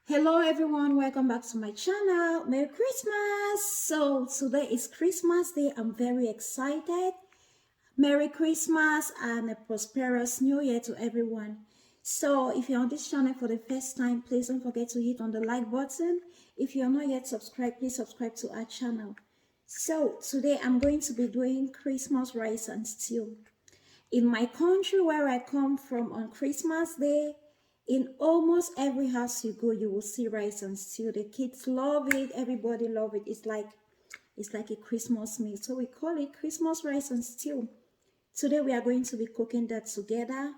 Hello everyone, welcome back to my channel. Merry Christmas. So today is Christmas Day. I'm very excited. Merry Christmas and a prosperous new year to everyone. So if you're on this channel for the first time, please don't forget to hit on the like button. If you're not yet subscribed, please subscribe to our channel. So today I'm going to be doing Christmas rice and stew. In my country where I come from, on Christmas Day, in almost every house you go, you will see rice and stew. The kids love it. Everybody love it. It's like a Christmas meal. So we call it Christmas rice and stew. Today we are going to be cooking that together.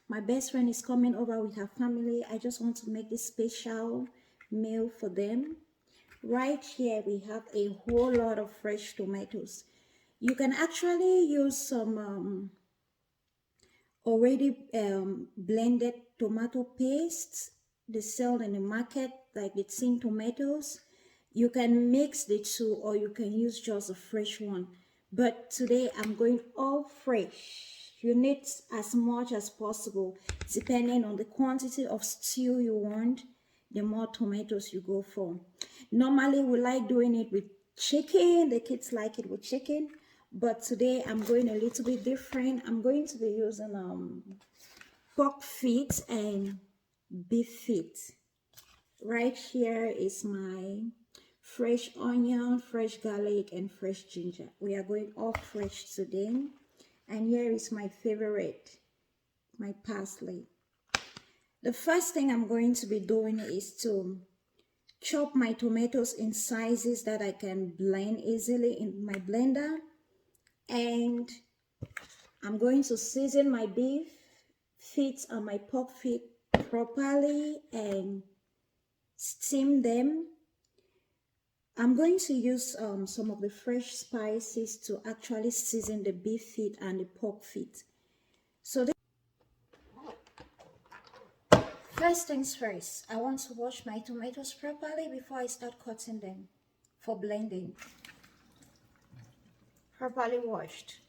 My best friend is coming over with her family. I just want to make this special meal for them. Right here we have a whole lot of fresh tomatoes. You can actually use some already blended tomato paste they sell in the market, like the tin tomatoes. You can mix the two or you can use just a fresh one, but today I'm going all fresh. You need as much as possible depending on the quantity of stew you want. The more tomatoes you go for. Normally we like doing it with chicken. The kids like it with chicken, but today I'm going a little bit different. I'm going to be using pork feet and beef feet. Right here is my fresh onion, fresh garlic, and fresh ginger. We are going all fresh today. And here is my favorite, my parsley. The first thing I'm going to be doing is to chop my tomatoes in sizes that I can blend easily in my blender. And I'm going to season my beef feet and my pork feet properly and steam them. I'm going to use some of the fresh spices to actually season the beef feet and the pork feet. So first things first, I want to wash my tomatoes properly before I start cutting them for blending. Properly washed.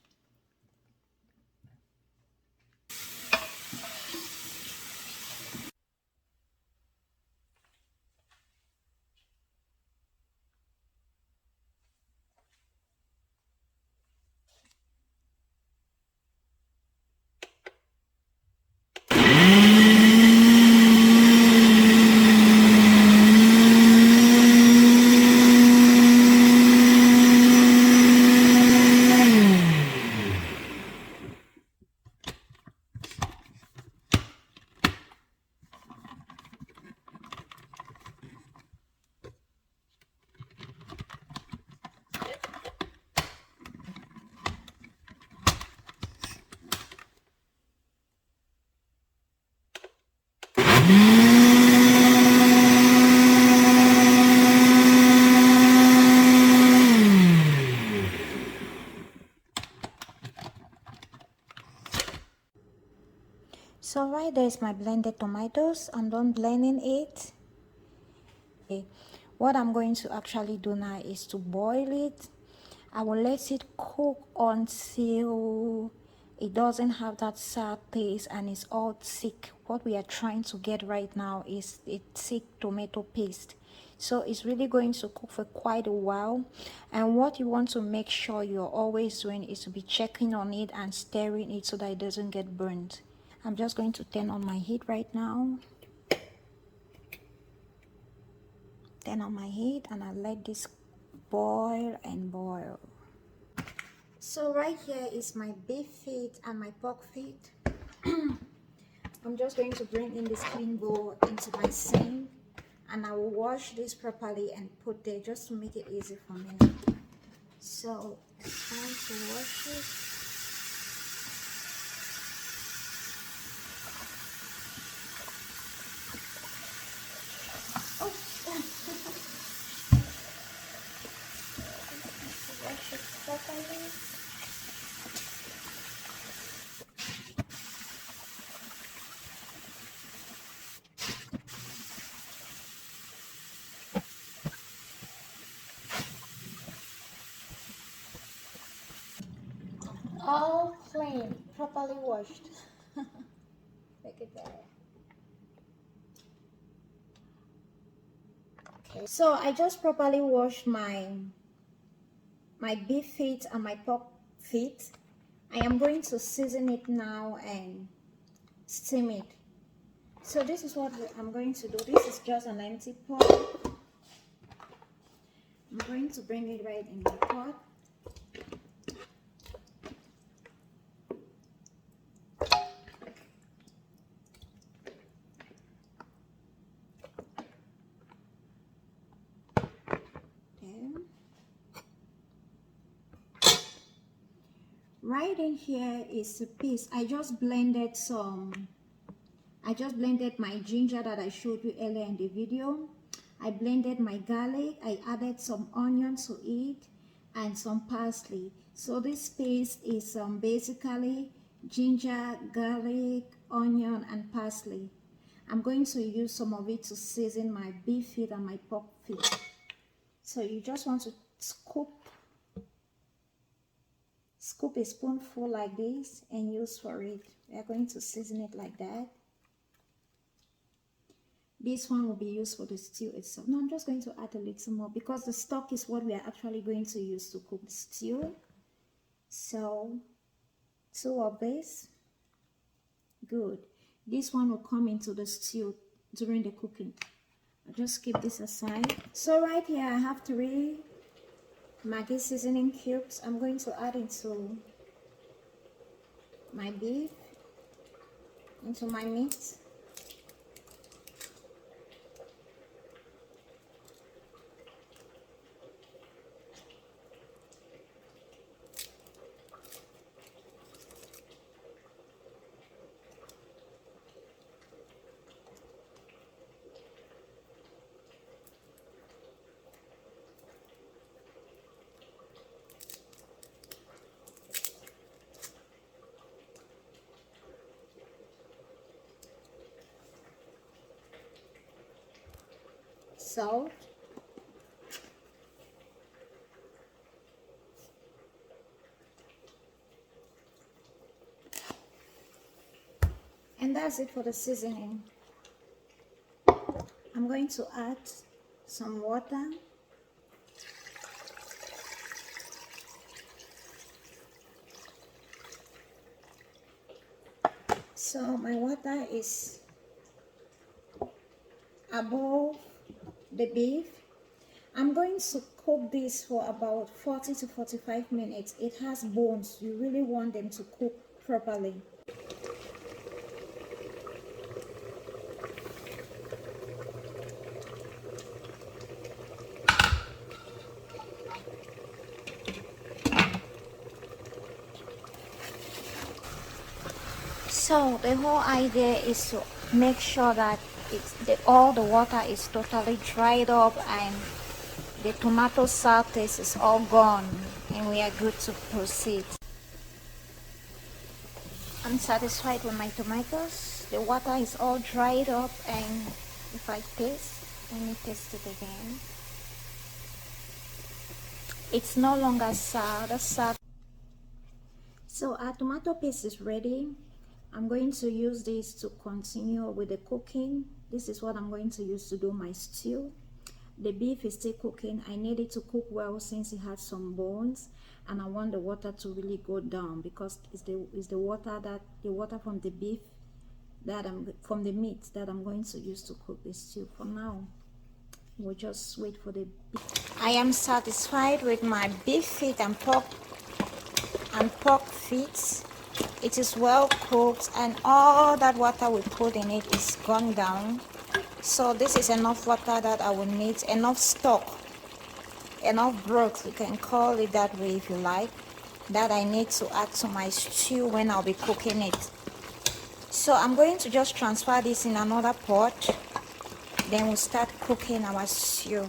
So right there is my blended tomatoes. I'm done blending it. Okay. What I'm going to actually do now is to boil it. I will let it cook until it doesn't have that sour taste and it's all thick. What we are trying to get right now is a thick tomato paste. So it's really going to cook for quite a while. And what you want to make sure you're always doing is to be checking on it and stirring it so that it doesn't get burnt. I'm just going to turn on my heat right now. Turn on my heat and I let this boil and boil. So right here is my beef feet and my pork feet. I'm just going to bring in this clean bowl into my sink and I will wash this properly and put there just to make it easy for me. So it's time to wash it. Wash it properly. mean, properly washed. Make it better. Okay, so I just properly washed my beef feet and my pork feet. I am going to season it now and steam it. So this is what I'm going to do. This is just an empty pot. I'm going to bring it right in the pot. Right in here is a piece. I just blended my ginger that I showed you earlier in the video. I blended my garlic. I added some onion to it and some parsley. So this paste is basically ginger, garlic, onion, and parsley. I'm going to use some of it to season my beef feet and my pork feet. So you just want to scoop a spoonful like this and use for it. We are going to season it like that. This one will be used for the stew itself. No, I'm just going to add a little more because the stock is what we are actually going to use to cook the stew. So 2 of this. Good. This one will come into the stew during the cooking. I'll just keep this aside. So right here I have 3 Maggi seasoning cubes. I'm going to add into my beef, into my meat. Salt, and that's it for the seasoning. I'm going to add some water. So my water is above the beef. I'm going to cook this for about 40 to 45 minutes. It has bones. You really want them to cook properly. So the whole idea is to make sure that all the water is totally dried up and the tomato sour taste is all gone, and we are good to proceed. I'm satisfied with my tomatoes. The water is all dried up, and if I taste, let me taste it again. It's no longer sour. The sour. So our tomato paste is ready. I'm going to use this to continue with the cooking. This is what I'm going to use to do my stew. The beef is still cooking. I need it to cook well since it has some bones, and I want the water to really go down because it's the water from the beef from the meat that I'm going to use to cook this stew. For now, we'll just wait for the beef. I am satisfied with my beef feet and pork feet. It is well cooked and all that water we put in it is gone down. So this is enough water that I will need, enough stock, enough broth, you can call it that way if you like, that I need to add to my stew when I'll be cooking it. So I'm going to just transfer this in another pot, then we'll start cooking our stew.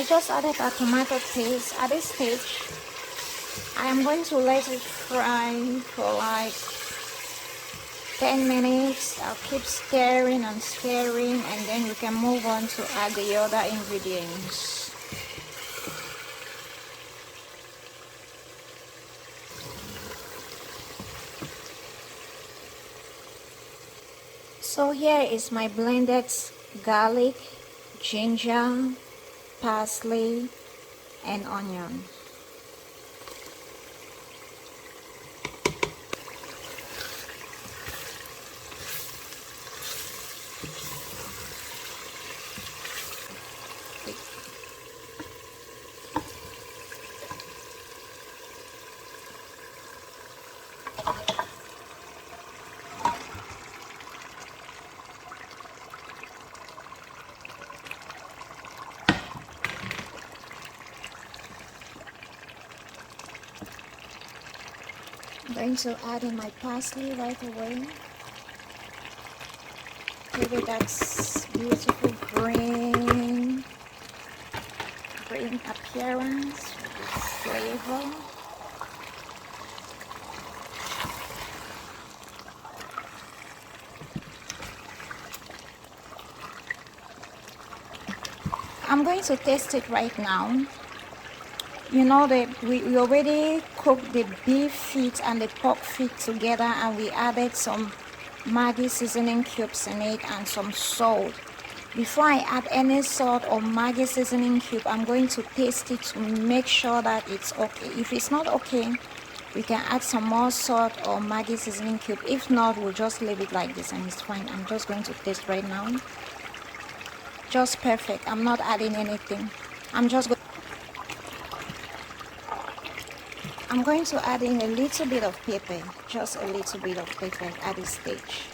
I just added a tomato paste. At this stage, I am going to let it fry for like 10 minutes. I'll keep stirring and stirring, and then we can move on to add the other ingredients. So here is my blended garlic, ginger, parsley, and onion. I'm going to add in my parsley right away. Give it that beautiful green appearance with this flavor. I'm going to taste it right now. You know that we already cooked the beef feet and the pork feet together, and we added some Maggi seasoning cubes in it and some salt. Before I add any salt or Maggi seasoning cube, I'm going to taste it to make sure that it's okay. If it's not okay, we can add some more salt or Maggi seasoning cube. If not, we'll just leave it like this and it's fine. I'm just going to taste right now. Just perfect. I'm not adding anything. I'm going to add in a little bit of pepper, just a little bit of pepper at this stage.